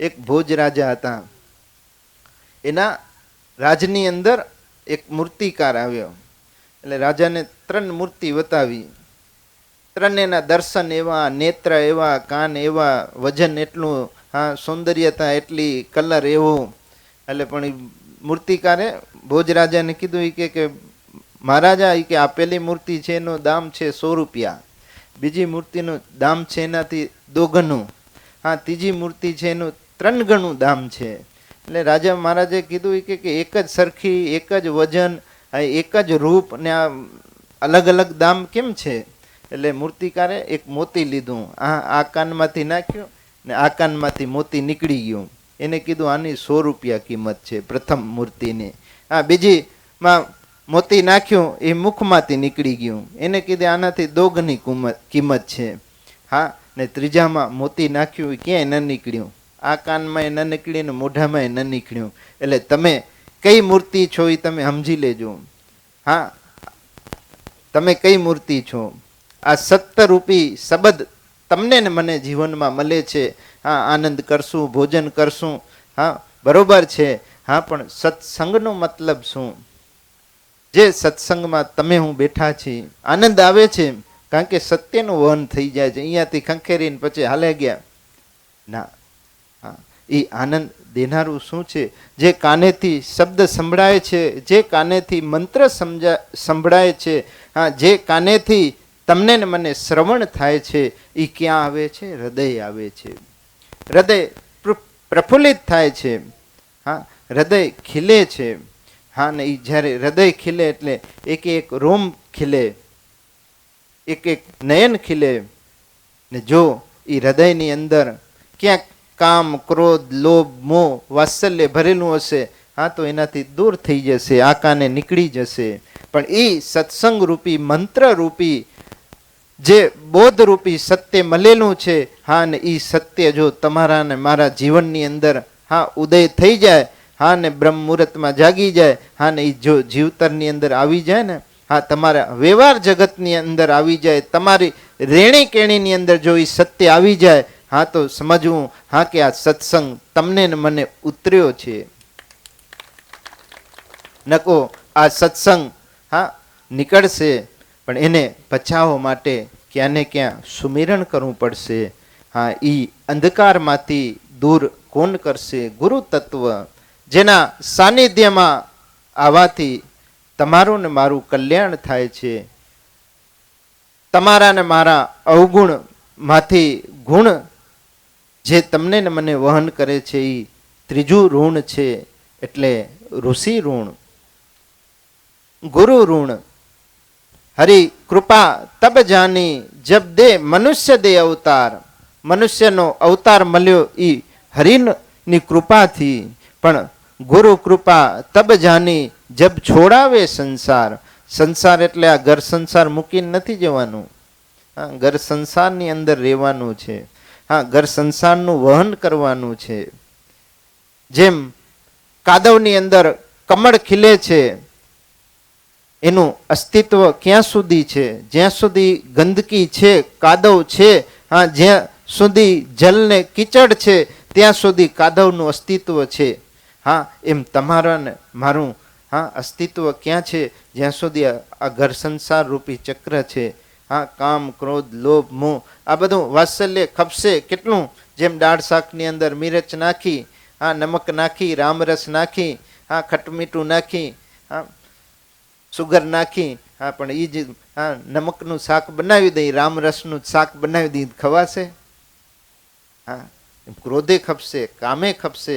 એક ભોજ રાજા હતા. એના રાજની અંદર એક મૂર્તિકાર આવ્યો. એટલે રાજાને 3 મૂર્તિ બતાવી. 3 એના દર્શન એવા, નેત્ર એવા, કાન એવા, વજન એટલું, હા સૌંદર્યતા એટલી, કલર એવો. એટલે પણ મૂર્તિકારે ભોજ રાજાને કીધું કે મહારાજા કે આ પેલી મૂર્તિ છે એનું દામ છે 100 રૂપિયા, બીજી મૂર્તિનું દામ છે એનાથી 2 ગણું, હા ત્રીજી મૂર્તિ છે એનું 3 ગણું દામ છે. એટલે રાજા મહારાજે કીધું કે એક જ સરખી, એક જ વજન, એક જ રૂપ ને આ અલગ અલગ દામ કેમ છે? એટલે મૂર્તિકારે એક મોતી લીધું, આ કાનમાંથી નાખ્યું ને આ કાનમાંથી મોતી નીકળી ગયું. એને કીધું આની 100 રૂપિયા કિંમત છે પ્રથમ મૂર્તિની. આ બીજીમાં મોતી નાખ્યું એ મુખમાંથી નીકળી ગયું, એને કીધું આનાથી 2 ગણી કિંમત છે. હા ને ત્રીજામાં મોતી નાખ્યું ક્યાંય ન નીકળ્યું, આ કાનમાં ન નીકળ્યું ને મોઢામાં ન નીકળ્યું. એટલે તમે કઈ મૂર્તિ છો એ તમે સમજી લેજો. હા તમે કઈ મૂર્તિ છો? આ સત્યરૂપી શબ્દ તમને ને મને જીવનમાં મળે છે. હા આનંદ કરશું, ભોજન કરશું, હા બરોબર છે. હા પણ સત્સંગનો મતલબ શું? જે સત્સંગમાં તમે હું બેઠા છીએ, આનંદ આવે છે કારણ કે સત્યનું વહન થઈ જાય છે. અહીંયાથી ખંખેરીને પછી હાલે ગયા ના, હા એ આનંદ દેનારું શું છે? જે કાનેથી શબ્દ સંભળાય છે, જે કાનેથી મંત્ર સંભળાય છે, હા જે કાનેથી તમને ને મને શ્રવણ થાય છે, એ ક્યાં આવે છે? હૃદય આવે છે. હૃદય પ્રફુલ્લિત થાય છે, હા હૃદય ખીલે છે. હા ને એ જ્યારે હૃદય ખીલે એટલે એક એક રોમ ખીલે, એક એક નયન ખીલે. ને જો એ હૃદયની અંદર ક્યાંક કામ, ક્રોધ, લોભ, મોહ, વાત્સલ્ય ભરેલું હશે, હા તો એનાથી દૂર થઈ જશે, આ કાને નીકળી જશે. પણ એ સત્સંગ રૂપી, મંત્ર રૂપી, જે બોધ રૂપી સત્ય મળેલું છે, હા ને એ સત્ય જો તમારા ને મારા જીવનની અંદર હા ઉદય થઈ જાય, હા ને બ્રહ્મ મુહૂર્તમાં જાગી જાય, હા ને એ જો જીવતરની અંદર આવી જાય ને, હા તમારા વ્યવહાર જગતની અંદર આવી જાય, તમારી રેણી કેણીની અંદર જો એ સત્ય આવી જાય, હા તો સમજવું હા કે આ સત્સંગ તમને ને મને ઉતર્યો છે. નકો આ સત્સંગ હા નીકળશે પણ એને બચાવવા માટે ક્યાં ને ક્યાં સુમિરણ કરવું પડશે. હા એ અંધકારમાંથી દૂર કોણ કરશે? ગુરુ તત્વ, જેના સાનિધ્યમાં આવવાથી તમારું ને મારું કલ્યાણ થાય છે. તમારા ને મારા અવગુણ માંથી ગુણ જે તમને ને મને વહન કરે છે, એ ત્રીજું ઋણ છે. એટલે ઋષિ ઋણ, ગુરુ ઋણ. હરિ કૃપા તબ જાની જબ દે મનુષ્ય દે અવતાર. મનુષ્યનો અવતાર મળ્યો એ હરિની કૃપાથી, પણ ગુરુ કૃપા તબ જાની જબ છોડાવે સંસાર. સંસાર એટલે આ ઘર સંસાર મૂકીને નથી જવાનું, હા ઘર સંસારની અંદર રહેવાનું છે, હા ઘર સંસારનું વહન કરવાનું છે. જેમ કાદવની અંદર કમળ ખીલે છે, એનું અસ્તિત્વ ક્યાં સુધી છે? જ્યાં સુધી ગંદકી છે, કાદવ છે, હા જ્યાં સુધી જલ ને કીચડ છે ત્યાં સુધી કાદવનું અસ્તિત્વ છે. હા એમ તમારા ને મારું હા અસ્તિત્વ ક્યાં છે? જ્યાં સુધી આ ઘર સંસાર રૂપી ચક્ર છે. હા કામ, ક્રોધ, લોભ, મોહ આ બધું વાત્સલ્ય ખપશે કેટલું? જેમ દાળ શાકની અંદર મિરચ નાખી, હા નમક નાખી, રામરસ નાખી, હા ખટમીઠું નાખી, હા સુગર નાખી, હા પણ એ જ હા નમકનું શાક બનાવી દઈ, રામરસનું શાક બનાવી દઈ, ખવાશે? હા ક્રોધે ખપશે, કામે ખપશે,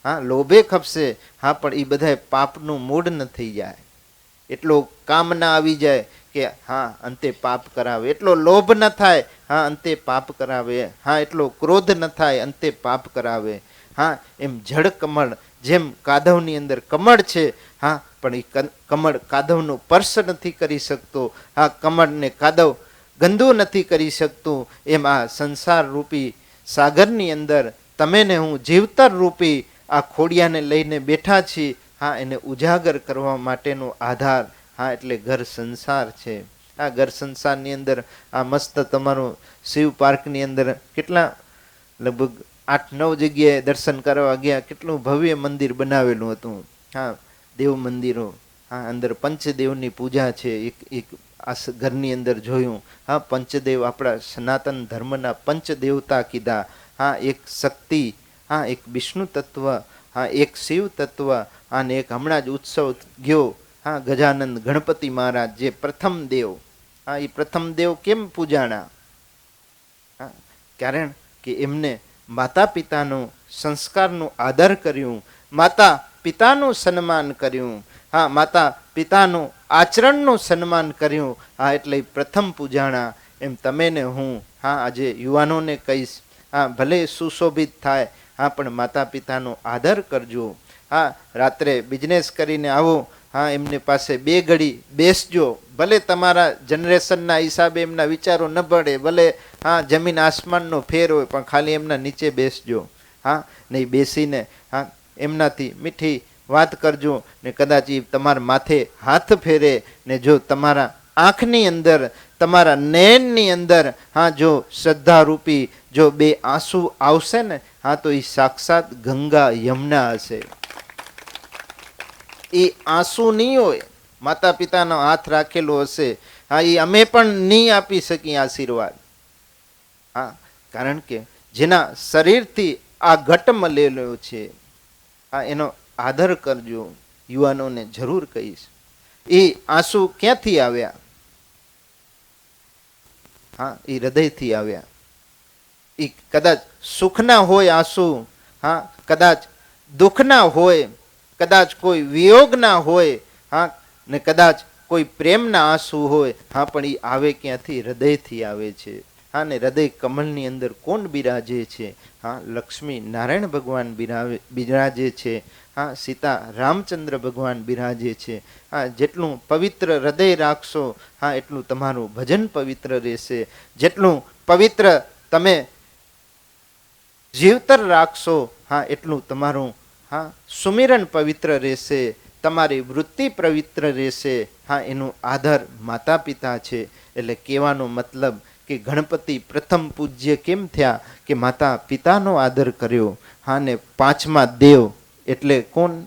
હા લોભે ખપશે, હા પણ એ બધા પાપનું મૂળ ન થઈ જાય. એટલો કામ ના આવી જાય કે હા અંતે પાપ કરાવે, એટલો લોભ ન થાય હા અંતે પાપ કરાવે, હા એટલો ક્રોધ ન થાય અંતે પાપ કરાવે. હા એમ જળ કમળ, જેમ કાદવની અંદર કમળ છે, હા પણ એ કમળ કાદવનું સ્પર્શ નથી કરી શકતો, હા કમળને કાદવ ગંદુ નથી કરી શકતું. એમ આ સંસાર રૂપી સાગરની અંદર તમે ને હું જીવતર રૂપી આ ખોડિયાને લઈને બેઠા છીએ. હા એને ઉજાગર કરવા માટેનો આધાર હા એટલે ઘર સંસાર છે. આ ઘર સંસારની અંદર આ મસ્ત તમારું શિવ પાર્કની અંદર કેટલા લગભગ 8-9 જગ્યાએ દર્શન કરવા ગયા, કેટલું ભવ્ય મંદિર બનાવેલું હતું. હા, દેવ મંદિરો, હા, અંદર પંચદેવની પૂજા છે. એક આ ઘરની અંદર જોયું. હા, પંચદેવ આપણા સનાતન ધર્મના પંચદેવતા કીધા. હા, એક શક્તિ, હા, એક વિષ્ણુ તત્વ, હા, એક શિવ તત્વ, અને એક હમણાં જ ઉત્સવ ગયો, હા, ગજાનંદ ગણપતિ મહારાજ જે પ્રથમ દેવ. હા, એ પ્રથમ દેવ કેમ પૂજાણા? હા, કારણ કે એમને માતા પિતાનું સંસ્કારનું આદર કર્યું, માતા પિતાનું સન્માન કર્યું. હા, માતા પિતાનું આચરણનું સન્માન કર્યું. હા, એટલે પ્રથમ પૂજાણા. એમ તમે ને હું, હા, આજે યુવાનોને કહીશ, હા, ભલે સુશોભિત થાય, હા, પણ માતા પિતાનો આદર કરજો. હા, રાત્રે બિઝનેસ કરીને આવો, હા, એમની પાસે 2 ઘડી બેસજો. ભલે તમારા જનરેશનના હિસાબે એમના વિચારો ન પડે, ભલે હા જમીન આસમાનનો ફેર હોય, પણ ખાલી એમના નીચે બેસજો. હા, નહીં બેસીને હા એમનાથી મીઠી વાત કરજો. ને કદાચ એ તમારા માથે હાથ ફેરે, ને જો તમારા આંખની અંદર, તમારા નયનની અંદર, હા, જો શ્રદ્ધારૂપી જો 2 આંસુ આવશે ને, હા, તો એ સાક્ષાત ગંગા યમુના હશે. એ આંસુ નહીં હોય, માતા પિતાનો હાથ રાખેલો હશે. હા, એ અમે પણ નહીં આપી શકીએ આશીર્વાદ. હા, કારણ કે જેના શરીરથી આ ઘટ મળેલો છે, હા, એનો આદર કરજો. યુવાનોને જરૂર કહીશ. એ આંસુ ક્યાંથી આવ્યા? હા, એ હૃદયથી આવ્યા. એ કદાચ સુખના હોય આંસુ, હા, કદાચ દુઃખના હોય, કદાચ કોઈ વિયોગના હોય, હા, ને કદાચ કોઈ પ્રેમના આંસુ હોય. હા, પણ એ આવે ક્યાંથી? હૃદયથી આવે છે. હા, ને હૃદય કમલની અંદર કોણ બિરાજે છે? હા, લક્ષ્મી નારાયણ ભગવાન બિરાજે છે. હા, સીતા રામચંદ્ર ભગવાન બિરાજે છે. હા, જેટલું પવિત્ર હૃદય રાખશો, હા, એટલું તમારું ભજન પવિત્ર રહેશે. જેટલું પવિત્ર તમે જીવતર રાખશો, હા, એટલું તમારું હા સુમિરન પવિત્ર રહેશે, તમારી વૃત્તિ પવિત્ર રહેશે. હા, એનું આધાર માતા પિતા છે. એટલે કહેવાનો મતલબ કે ગણપતિ પ્રથમ પૂજ્ય કેમ થયા? કે માતા પિતાનો આદર કર્યો. હા, ને 5મા દેવ એટલે કોણ?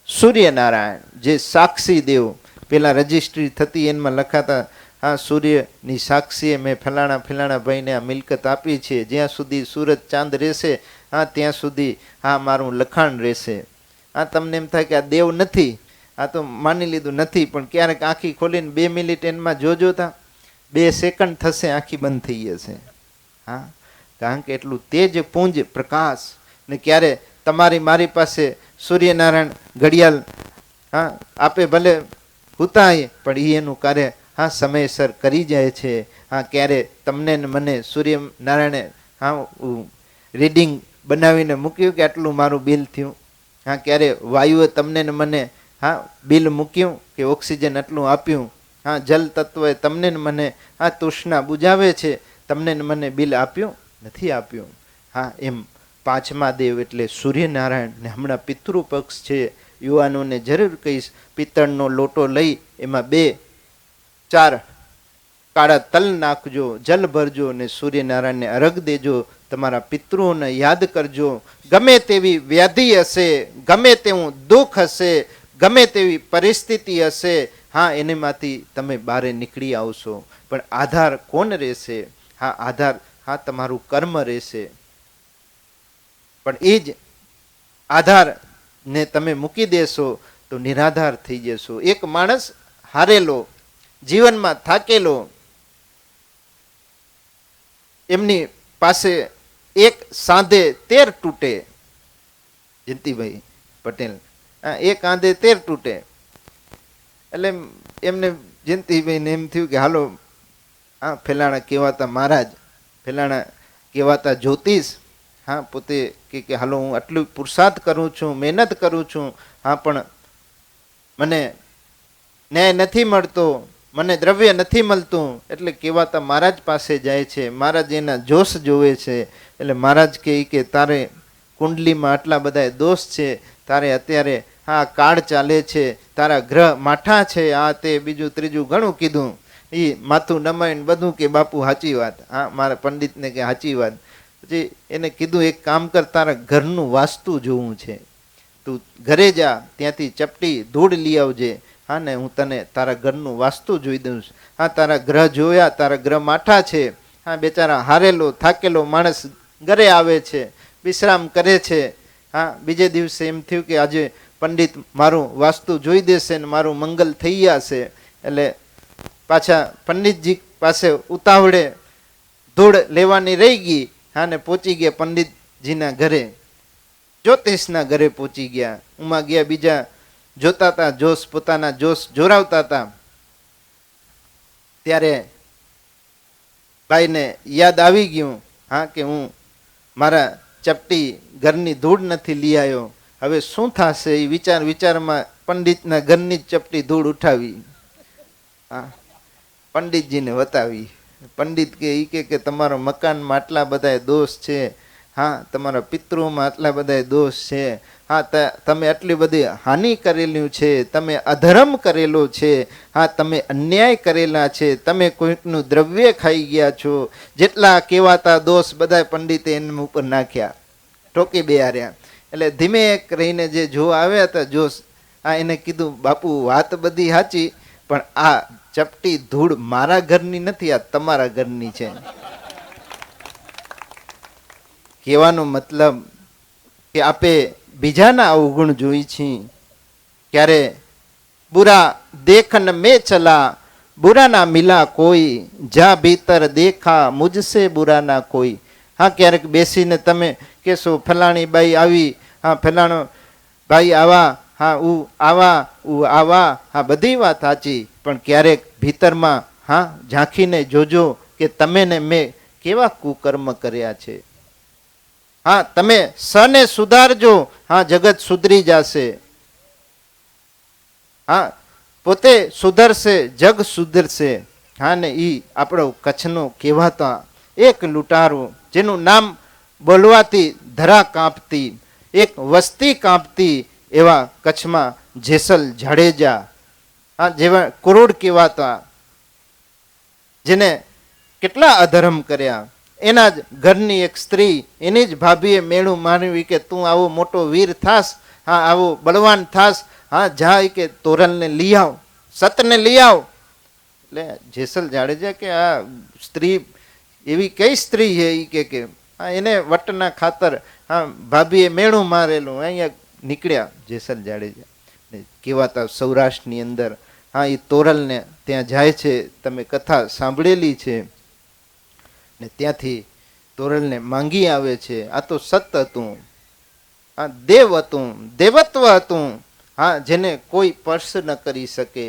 સૂર્યનારાયણ, જે સાક્ષી દેવ. પેલા રજિસ્ટ્રી થતી એમાં લખાતા, હા, સૂર્યની સાક્ષીએ મેં ફલાણા ભાઈને આ મિલકત આપી છે, જ્યાં સુધી સૂરજ ચાંદ રહેશે, હા, ત્યાં સુધી હા મારું લખાણ રહેશે. હા, તમને એમ થાય કે આ દેવ નથી, આ તો માની લીધું નથી, પણ ક્યારેક આંખી ખોલીને 2 મિનિટ એનમાં જોજો, તા 2 સેકન્ડ થશે, આંખી બંધ થઈ જશે. હા, કારણ કે એટલું તેજ પુંજ પ્રકાશ. ને ક્યારે તમારી મારી પાસે સૂર્યનારાયણ ઘડિયાળ, હા, આપે ભલે હુતાય, પણ એ એનું કાર્ય હા સમયસર કરી જાય છે. હા, ક્યારે તમને ને મને સૂર્યનારાયણે હા રીડિંગ બનાવીને મૂક્યું કે આટલું મારું બિલ થયું? હા, ક્યારે વાયુએ તમને ને મને હા બિલ મૂક્યું કે ઓક્સિજન આટલું આપ્યું? હા, જલ તત્વએ તમને ને મને હા તૃષ્ણા બુજાવે છે, તમને ને મને બિલ આપ્યું નથી આપ્યું. હા, એમ 5મા દેવ એટલે સૂર્યનારાયણ. ને હમણાં પિતૃ પક્ષ છે, યુવાનોને જરૂર કહીશ, પિત્તળનો લોટો લઈ એમાં 2-4 કાળા તલ નાખજો, જલ ભરજો, ને સૂર્યનારાયણને અરગ દેજો. તમારા પિતૃઓને યાદ કરજો. ગમે તેવી વ્યાધિ હશે, ગમે તેવું દુઃખ હશે, ગમે તેવી પરિસ્થિતિ હશે, હા, એનામાંથી તમે બહાર નીકળી આવશો. પણ આધાર કોણ રહેશે? હા, આધાર હા તમારું કર્મ રહેશે. પણ એ જ આધાર ને તમે મૂકી દેશો તો નિરાધાર થઈ જશો. એક માણસ હારેલો, જીવનમાં થાકેલો, એમની પાસે એક સાંધે 13 તૂટે. જયંતિભાઈ પટેલ, એક આંધે 13 તૂટે. એટલે એમને જયંતિભાઈને એમ થયું કે હાલો, હા, ફેલાણા કહેવાતા મહારાજ, ફેલાણા કહેવાતા જ્યોતિષ, હા, પોતે કે હાલો હું આટલું પુરુષાર્થ કરું છું, મહેનત કરું છું, હા, પણ મને ન્યાય નથી મળતો, મને દ્રવ્ય નથી મળતું. એટલે કહેવાતા મહારાજ પાસે જાય છે. મહારાજ એના જોશ જોવે છે. એટલે મહારાજ કે તારે કુંડલીમાં આટલા બધા દોષ છે, તારે અત્યારે હા કાળ ચાલે છે, તારા ગ્રહ માઠા છે, આ તે બીજું ત્રીજું ઘણું કીધું. એ માથું નમાઈને બધું કે બાપુ સાચી વાત, હા, મારા પંડિતને કે સાચી વાત. પછી એને કીધું એક કામ કર, તારા ઘરનું વાસ્તુ જોવું છે, તું ઘરે જા, ત્યાંથી ચપટી ધૂળ લઈ આવજે, હા ને હું તને તારા ઘરનું વાસ્તુ જોઈ દઉં. હા, તારા ગ્રહ જોયા, તારા ગ્રહ માઠા છે. હા, બેચારા હારેલો થાકેલો માણસ ઘરે આવે છે, વિશ્રામ કરે છે. હા, બીજે દિવસે એમ થયું કે આજે પંડિત મારું વાસ્તુ જોઈ દેશે ને મારું મંગલ થઈ જશે. એટલે પાછા પંડિતજી પાસે ઉતાવળે ધૂળ લેવાની રહી ગઈ. હા, ને પહોંચી ગયા પંડિતજીના ઘરે, જ્યોતિષના ઘરે પહોંચી ગયા. ઉમાં ગયા, બીજા જોતા હતા, જોશ પોતાના જોશ જોરાવતા હતા. ત્યારે ભાઈને યાદ આવી ગયું, હા કે હું મારા ચપટી ઘરની ધૂળ નથી લઈ આવ્યો, હવે શું થશે? એ વિચારમાં પંડિતના ઘરની જ ચપટી ધૂળ ઉઠાવી, હા, પંડિતજીને બતાવી. પંડિત કે તમારા મકાનમાં આટલા બધા દોષ છે, હા, તમારા પિતૃમાં આટલા બધા દોષ છે, હા, તમે આટલી બધી હાનિ કરેલું છે, તમે અધર્મ કરેલો છે, હા, તમે અન્યાય કરેલા છે, તમે કોઈકનું દ્રવ્ય ખાઈ ગયા છો. જેટલા કહેવાતા દોષ બધા પંડિતે એના ઉપર નાખ્યા, ટોકી બેહાર્યા. એટલે ધીમે રહીને જે જો આવ્યા હતા જોશ, આ એને કીધું, બાપુ વાત બધી સાચી, પણ આ ચપટી ધૂળ મારા ઘરની નથી, આ તમારા ઘરની છે. કહેવાનો મતલબ કે આપે બીજાના અવગુણ જોઈ છીએ. ક્યારે બુરા દેખન મેં ચલા, બુરા ના મિલા કોઈ, જા ભીતર દેખા મુજસે બુરા ના કોઈ. હા, ક્યારેક બેસીને તમે કહેશો ફલાણી બાઈ આવી, હા, ફલાણો ભાઈ આવા, હા, આવા, હા, બધી વાત સાચી, પણ ક્યારેક ભીતરમાં હા ઝાંખીને જોજો કે તમે ને મેં કેવા કુકર્મ કર્યા છે. હા, તમે સને સુધારજો, હા, જગત સુધરી જશે. હા, પોતે સુધરશે, જગ સુધરશે. હા, ને ઈ આપણો કચ્છનો કહેવાતા એક લૂંટારો, જેનું નામ બોલવાથી ધરા કાંપતી, એક વસ્તી કાંપતી, એવા કચ્છમાં જેસલ જાડેજા, હા, જેવા કુરુડ કહેવાતા, જેને કેટલા અધર્મ કર્યા. એના જ ઘરની એક સ્ત્રી, એની જ ભાભીએ મેળું માનવી કે તું આવો મોટો વીર થાસ, હા, આવો બળવાન થાસ, હા, જાય કે તોરલને લઈ આવ, સતને લઈ આવ. એટલે જેસલ જાડેજા કે આ સ્ત્રી એવી કઈ સ્ત્રી છે કે હા, એને વટના ખાતર હા ભાભીએ મેળું મારેલું. અહીંયા નીકળ્યા જેસલ જાડેજા, કહેવાતા સૌરાષ્ટ્રની અંદર, હા, એ તોરલને ત્યાં જાય છે, તમે કથા સાંભળેલી છે. ને ત્યાંથી તોરલને માંગી આવે છે. આ તો સત હતું, હા, દેવ હતું, દેવત્વ હતું, હા, જેને કોઈ સ્પર્શ ન કરી શકે,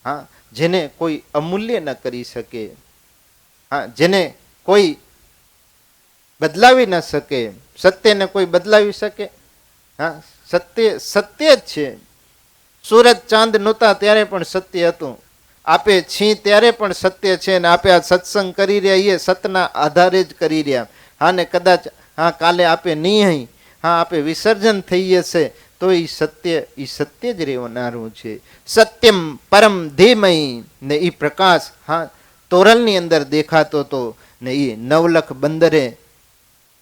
હા, જેને કોઈ અમૂલ્ય ન કરી શકે, હા, જેને કોઈ બદલાવી ન શકે. સત્યને કોઈ બદલાવી શકે? હા, સત્ય જ છે. સૂરજ ચાંદ નહોતા ત્યારે પણ સત્ય હતું. આપે છી ત્યારે પણ સત્ય છે, ને આપે આ સત્સંગ કરી રહ્યા એ સતના આધારે જ કરી રહ્યા. હા, ને કદાચ હા કાલે આપે નહીં, હા, આપે વિસર્જન થઈ જશે તો એ સત્ય જ રહેનારું છે. સત્યમ પરમ ધીમય, ને એ પ્રકાશ હા તોરલની અંદર દેખાતો હતો. ને એ નવલખ બંદરે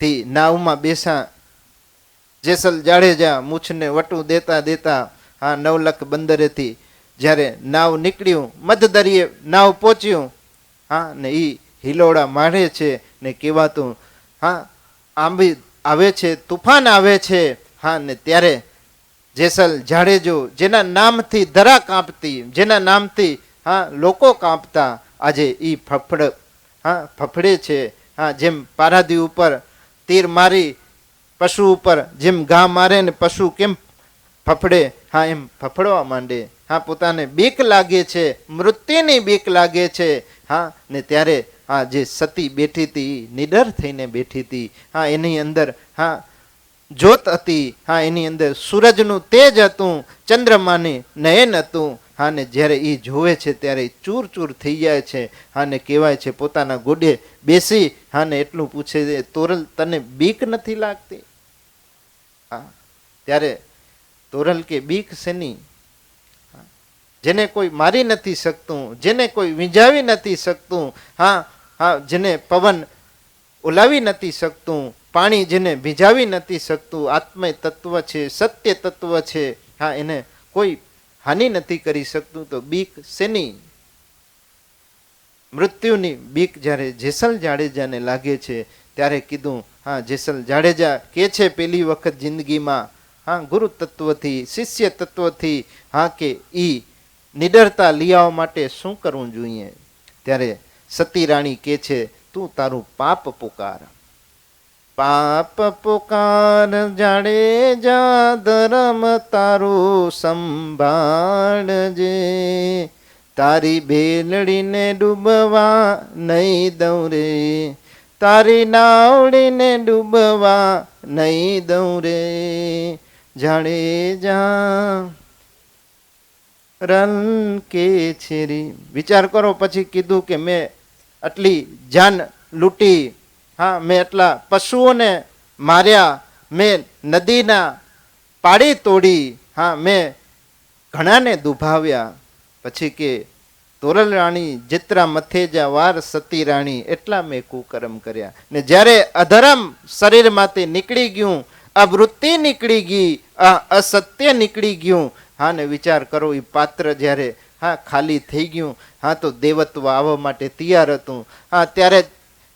થી નાવમાં બેસા જેસલ જાડેજા મૂછને વટું દેતા દેતા હા નવલખ બંદરેથી જ્યારે નાવ નીકળ્યું, મધદરિયે નાવ પહોંચ્યું, હા, ને એ હિલોડા મારે છે, ને કહેવાતું હા આંબી આવે છે, તુફાન આવે છે. હા, ને ત્યારે જેસલ જાડેજો, જેના નામથી ધરા કાંપતી, જેના નામથી હા લોકો કાંપતા, આજે એ ફફડે છે. હા, જેમ પારાદી ઉપર તીર મારી પશુ ઉપર જેમ ઘા મારે ને પશુ કેમ ફફડે, હા, એમ ફફડવા માંડે. હા, પોતાને બીક લાગે છે, મૃત્યુની બીક લાગે છે. હા, ને ત્યારે હા જે સતી બેઠી હતી, નિડર થઈને બેઠી હતી. હા, એની અંદર હા જ્યોત હતી. હા, એની અંદર સૂરજનું તેજ હતું, ચંદ્રમાની નયન હતું. હા, ને જ્યારે એ જોવે છે ત્યારે ચૂર ચૂર થઈ જાય છે. હા, ને કહેવાય છે પોતાના ગોડે બેસી હા ને એટલું પૂછે છે, તોરલ તને બીક નથી લાગતી? હા, ત્યારે તોરલ કે બીક શેની? જેને કોઈ મારી નથી શકતું, જેને કોઈ વિંજાવી નથી શકતું, હા, હા, જેને પવન ઓલાવી નથી શકતું, પાણી જેને ભીજાવી નથી શકતું, આત્મય તત્વ છે, સત્ય તત્વ છે, હા એને કોઈ હાનિ નથી કરી શકતું. તો બીક શેની? મૃત્યુની બીક જ્યારે જેસલ જાડેજાને લાગે છે ત્યારે કીધું, હા જેસલ જાડેજા કે છે પેલી વખત જિંદગીમાં, હા ગુરુ તત્વથી શિષ્ય તત્વથી, હા કે ઈ નિડરતા લઈ આવવા માટે શું કરવું જોઈએ? ત્યારે સતી રાણી કે છે, તું તારું પાપ પુકાર. પાપ પુકાર જાડેજા, ધર્મ તારું સંભાળજે, તારી બેલડીને ડૂબવા નહીં દઉં રે, તારી નાવડીને ડૂબવા નહીં દઉં રે જાડેજા રન કે છેરી. વિચાર કરો. પછી કીધું કે મેં આટલી જાન લૂંટી, હા મેં એટલા પશુઓને માર્યા, મેં નદીના પાડી તોડી, હા મેં ઘણાને દુભાવ્યા. પછી કે તોરલ રાણી જેતરા મથેજા વાર સતી રાણી, એટલા મેં કુકર્મ કર્યા. ને જ્યારે અધર્મ શરીરમાંથી નીકળી ગયું, આ વૃત્તિ નીકળી ગઈ, આ અસત્ય નીકળી ગયું, હા ને વિચાર કરો એ પાત્ર જ્યારે હા ખાલી થઈ ગયું, હા તો દેવત્વ આવવા માટે તૈયાર હતું. હા ત્યારે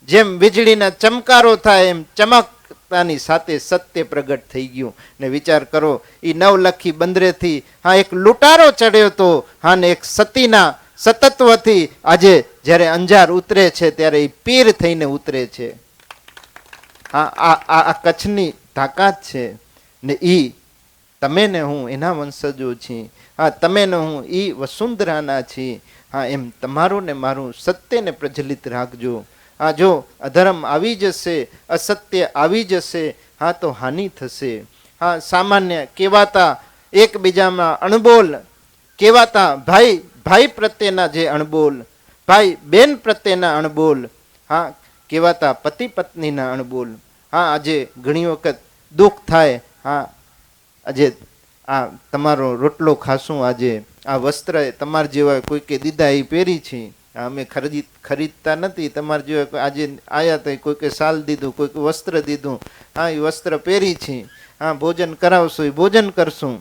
જેમ વીજળીના ચમકારો થાય એમ ચમકતાની સાથે સત્ય પ્રગટ થઈ ગયું. ને વિચાર કરો એ નવલખી બંદરેથી હા એક લૂંટારો ચડ્યો હતો, હા ને એક સતીના સતત્વથી આજે જ્યારે અંજાર ઉતરે છે ત્યારે એ પીર થઈને ઉતરે છે. હા આ કચ્છની તાકાત છે. ને ઈ તમે ને હું એના વંશજો છીએ, હા તમે ને હું ઈ વસુંધરાના છીએ. હા એમ તમારું ને મારું સત્યને પ્રજ્વલિત રાખજો. હા જો અધર્મ આવી જશે, અસત્ય આવી જશે, હા તો હાનિ થશે. હા સામાન્ય કહેવાતા એકબીજામાં અણબોલ કહેવાતા, ભાઈ ભાઈ પ્રત્યેના જે અણબોલ, ભાઈ બેન પ્રત્યેના અણબોલ, હા કહેવાતા પતિ પત્નીના અણબોલ, હા આજે ઘણી વખત દુઃખ થાય, હા આજે આ તમારો રોટલો ખાશું, આજે આ વસ્ત્ર તમારા જેવા કોઈકે દીધા એ પહેરી છે, અમે ખરીદતા નથી, તમારા જેવા આજે આયા તો કોઈકે શાલ દીધું, કોઈકે વસ્ત્ર દીધું, હા એ વસ્ત્ર પહેરી છે, હા ભોજન કરાવશું એ ભોજન કરશું.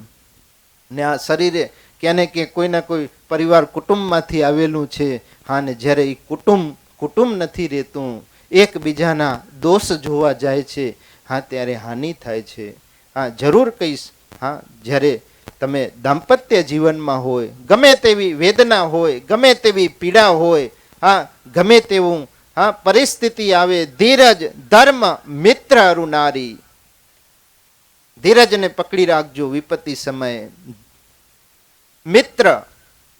ને આ શરીરે ક્યાંને ક્યાંક કોઈના કોઈ પરિવાર કુટુંબમાંથી આવેલું છે, હા ને જ્યારે એ કુટુંબ નથી રહેતું, એકબીજાના દોષ જોવા જાય છે, હા ત્યારે હાનિ થાય છે. હા જરૂર કહીશ, હા જ્યારે તમે દાંપત્ય જીવનમાં હોય, ગમે તેવી વેદના હોય, ગમે તેવી પીડા હોય, હા ગમે તેવું હા પરિસ્થિતિ આવે, ધીરજ ધર્મ મિત્ર અરુનારી, ધીરજને પકડી રાખજો વિપત્તિ સમયે. મિત્ર,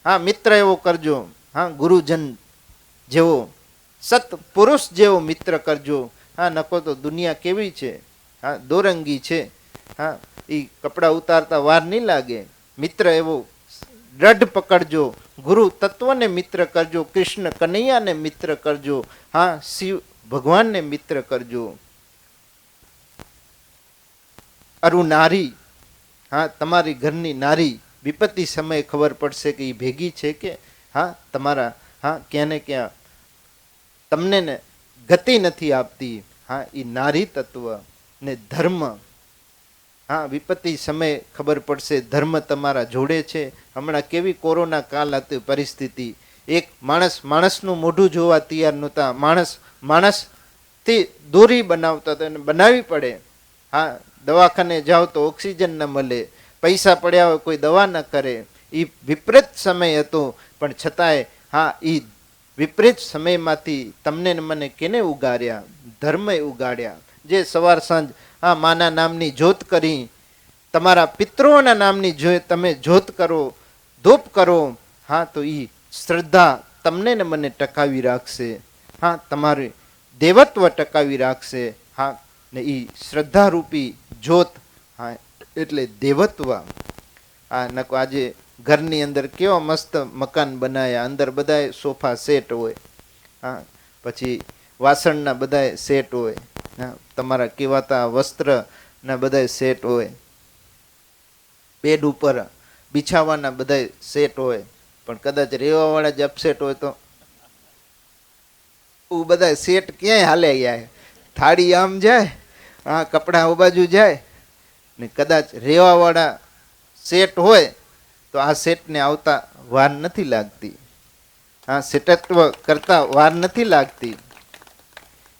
હા મિત્ર એવો કરજો, હા ગુરુજન જેવો સત્પુરુષ જેવો મિત્ર કરજો. હા નકો તો દુનિયા કેવી છે, હા દોરંગી છે, હા એ કપડા ઉતારતા વાર નહીં લાગે. મિત્ર એવો દ્રઢ પકડજો, ગુરુ તત્વને મિત્ર કરજો, કૃષ્ણ કનૈયાને મિત્ર કરજો, હા શિવ ભગવાનને મિત્ર કરજો. અરુ નારી, હા તમારી ઘરની નારી વિપત્તિ સમયે ખબર પડશે કે એ ભેગી છે કે હા તમારા હા ક્યાં ને ક્યાં તમને ને ગતિ નથી આપતી. હા એ નારી તત્વ ને ધર્મ, હા વિપત્તિ સમયે ખબર પડશે ધર્મ તમારા જોડે છે. હમણાં કેવી કોરોના કાલ હતી પરિસ્થિતિ, એક માણસનું મોઢું જોવા તૈયાર નહોતા, માણસથી દૂરી બનાવતા હતા, એને બનાવવી પડે. હા દવાખાને જાઓ તો ઓક્સિજન ન મળે, પૈસા પડ્યા હોય કોઈ દવા ન કરે. એ વિપરીત સમય હતો, પણ છતાંય હા એ વિપરીત સમયમાંથી તમને ને મને કેને ઉગાડ્યા? ધર્મે ઉગાડ્યા. જે સવાર સાંજ હા માના નામની જ્યોત કરી, તમારા પિતૃઓના નામની તમે જ્યોત કરો, ધૂપ કરો, હા તો એ શ્રદ્ધા તમને ને મને ટકાવી રાખશે, હા તમારી દેવત્વ ટકાવી રાખશે. હા ને એ શ્રદ્ધારૂપી જ્યોત, હા એટલે દેવત્વ. આ નકો આજે ઘરની અંદર કેવા મસ્ત મકાન બનાયા, અંદર બધાય સોફા સેટ હોય, હા પછી વાસણના બધાય સેટ હોય, હા તમારા કહેવાતા વસ્ત્રના બધાય સેટ હોય, બેડ ઉપર બિછાવાના બધાય સેટ હોય, પણ કદાચ રહેવાવાળા જ અપસેટ હોય તો બધા સેટ ક્યાંય હાલે ગયા. થાળી આમ જાય, હા કપડાં આ બાજુ જાય, ને કદાચ રેવાવાળા સેટ હોય તો આ સેટને આવતા વાર નથી લાગતી, હા સેટત્વ કરતા વાર નથી લાગતી.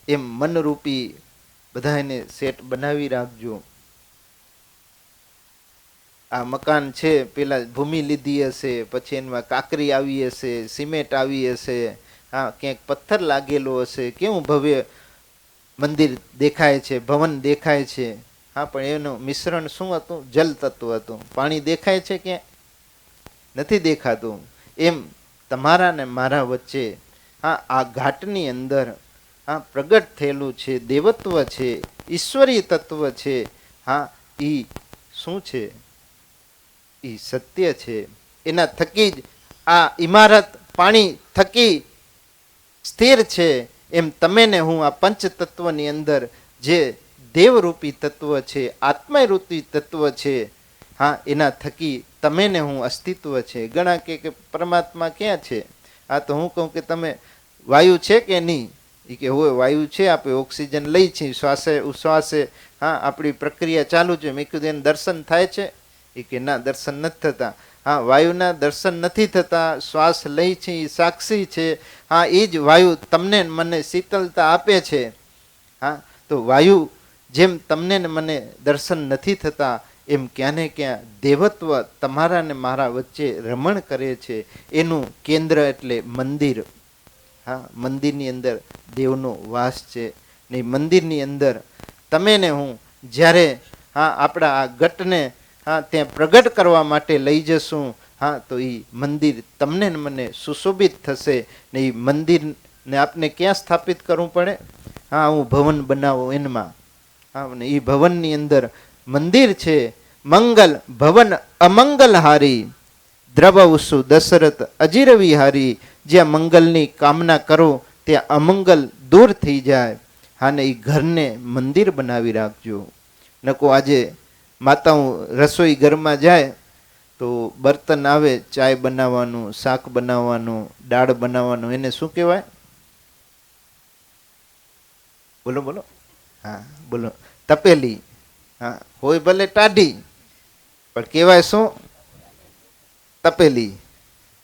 એમ મનરૂપી બધાને સેટ બનાવી રાખજો. આ મકાન છે પેલા ભૂમિ લીધી હશે, પછી એમાં કાંકરી આવી હશે, સિમેન્ટ આવી હશે, હા ક્યાંક પથ્થર લાગેલો હશે, કેવું ભવ્ય મંદિર દેખાય છે, ભવન દેખાય છે. હા પણ એનું મિશ્રણ શું હતું? જલ તત્વ હતું. પાણી દેખાય છે ક્યાં? નથી દેખાતું. એમ તમારા ને મારા વચ્ચે હા આ ઘાટની અંદર હા પ્રગટ થયેલું છે, દેવત્વ છે, ઈશ્વરી તત્વ છે. હા ઈ શું છે? ઈ સત્ય છે. એના થકી જ આ ઇમારત પાણી થકી સ્થિર છે. એમ તમે ને હું આ પંચ તત્વની અંદર જે દેવરૂપી તત્વ છે, આત્મરૂપી તત્વ છે, હા એના થકી તમે ને હું અસ્તિત્વ છે. ઘણા કે પરમાત્મા ક્યાં છે? હા તો હું કહું કે તમે વાયુ છે કે નહીં? એ કે હોય વાયુ છે, આપણે ઓક્સિજન લઈ છીએ શ્વાસે ઉશ્વાસે, હા આપણી પ્રક્રિયા ચાલુ છે. મેં કીધું એને દર્શન થાય છે? એ કે ના દર્શન નથી થતા. હા વાયુના દર્શન નથી થતા, શ્વાસ લઈ છે એ સાક્ષી છે. હા એ જ વાયુ તમને મને શીતળતા આપે છે. હા તો વાયુ જેમ તમને ને મને દર્શન નથી થતા, એમ ક્યાં ને ક્યાં દેવત્વ તમારા ને મારા વચ્ચે રમણ કરે છે. એનું કેન્દ્ર એટલે મંદિર. હા મંદિરની અંદર દેવનો વાસ છે. ને મંદિરની અંદર તમે ને હું જ્યારે હા આપણા આ ગટને હા ત્યાં પ્રગટ કરવા માટે લઈ જશું, હા તો એ મંદિર તમને ને મને સુશોભિત થશે. ને એ મંદિરને આપને ક્યાં સ્થાપિત કરવું પડે? હા હું ભવન બનાવું એનમાં. હા અને એ ભવનની અંદર મંદિર છે. મંગલ ભવન અમંગલ હારી, દ્રવવસુ દશરથ અજીર વિહારી. જ્યાં મંગલની કામના કરો ત્યાં અમંગલ દૂર થઈ જાય. હા ને એ ઘરને મંદિર બનાવી રાખજો. નકો આજે માતાઓ રસોઈ ઘરમાં જાય તો બર્તન આવે ચાય બનાવવાનું, શાક બનાવવાનું, દાળ બનાવવાનું, એને શું કહેવાય? બોલો બોલો. હા બોલો. તપેલી. હા હોય ભલે ટાઢી પણ કહેવાય શું? તપેલી.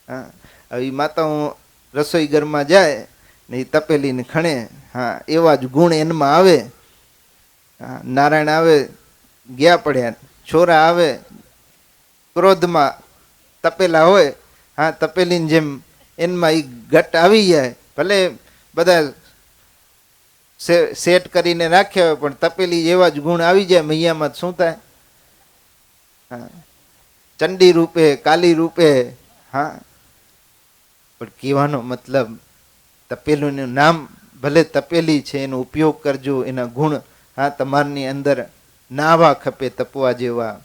હા હવે માતાઓ રસોઈ ઘરમાં જાય ને એ તપેલીને ખણે, હા એવા જ ગુણ એનમાં આવે. હા નારાયણ આવે ગયા પડ્યા, છોરા આવે ક્રોધમાં તપેલા હોય, હા તપેલીની જેમ એનમાં એ ઘટ આવી જાય. ભલે બધા સેટ કરીને રાખ્યા હોય પણ તપેલી એવા જ ગુણ આવી જાય મૈયામાં. શું થાય? હા ચંડી રૂપે, કાલી રૂપે. હા પણ કહેવાનો મતલબ તપેલુંનું નામ ભલે તપેલી છે, એનો ઉપયોગ કરજો. એના ગુણ હા તમારની અંદર નાવા ખપે તપવા જેવા.